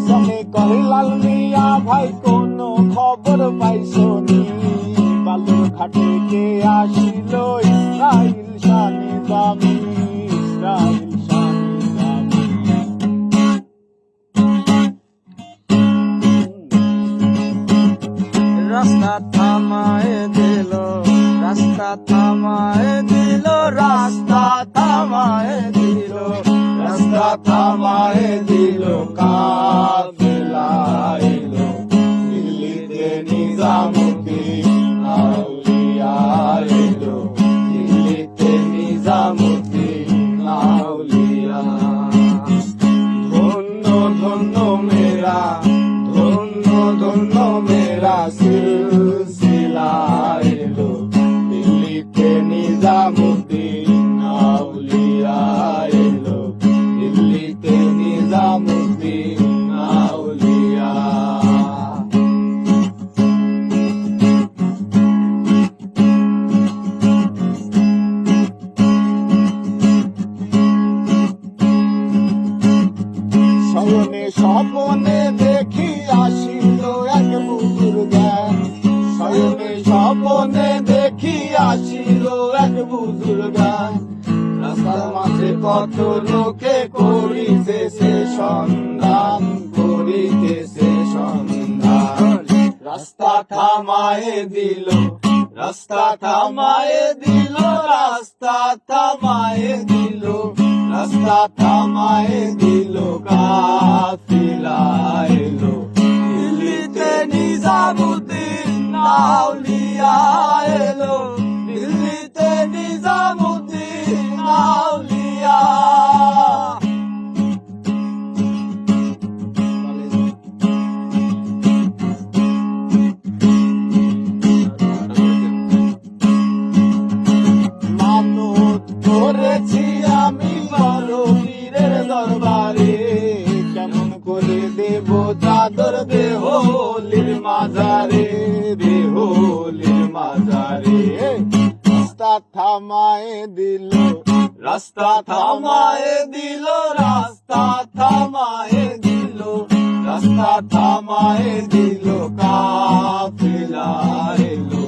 সঙ্গে কহে লাল মিয়া ভাই কোনো খবর পাইছনি বালুর ঘাটে কে আসিল ইসরাইল শাহ নিজামী ইসরাইল শাহ নিজামী রাস্তা থামায় দিল রাস্তা থামায় দিল রাস্তা থামায় দিল রাস্তা থামায় দিল কাফেলা এলো দিল্লিতে নিজামুদ্দিন আউলিয়া এলো দিল্লিতে নিজামুদ্দিন আউলিয়া ধন্য ধন্য মেরা ধন্য ধন্য মেরা সিলসিলা এলো দিল্লিতে নিজামুদ্দিন আউলিয়া এলো দিল্লিতে নিজামুদ্দিন আউলিয়া শয়নে স্বপনে দেখি আসিল এক বুজুর্গান শয়নে স্বপনে দেখি আসিল এক বুজুর্গান রাস্তার মাঝে কত লোকে করিতেছে সন্ধান করিতেছে সন্ধান রাস্তা থামায়ে দিল রাস্তা থামায়ে দিল রাস্তা থামায়ে দিল রাস্তা থামায়ে দিল কাফিলা এলো দিল্লিতে নিজামুদ্দিন আউলিয়া এলো দিল্লিতে নিজামুদ্দিন আউলিয়া মানত করেছি আমি বড়বীরের দরবারে কেমন করে দেব চাদর দেহলির মাজারে দেহলির মাজারে রাস্তা থামায়ে দিল রাস্তা থামায়ে দিল রাস্তা থামায়ে দিল রাস্তা থামায়ে দিল কাফেলা এলো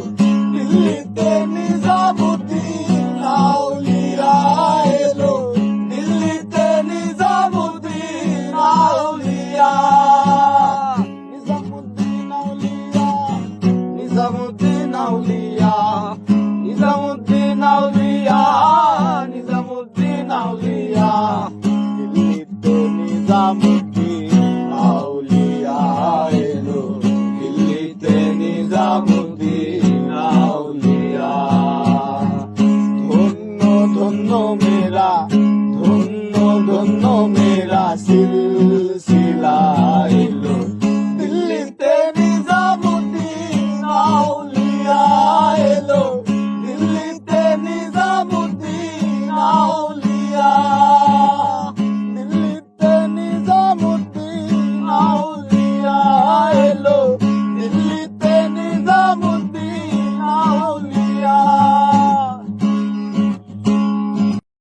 দিল্লিতে নিজামুদ্দিন আউলিয়া এলো দিল্লিতে নিজামুদ্দিন আউলিয়া নিজামুদ্দিন আউলিয়া নিজামুদ্দিন আউলিয়া নিজামুদ্দিন আউলিয়া নিজামুদ্দিন আউলিয়া দিল্লিতে নিজামুদ্দিন আউলিয়া এলো দিল্লিতে নিজামুদ্দিন আউলিয়া ধন্য ধন্য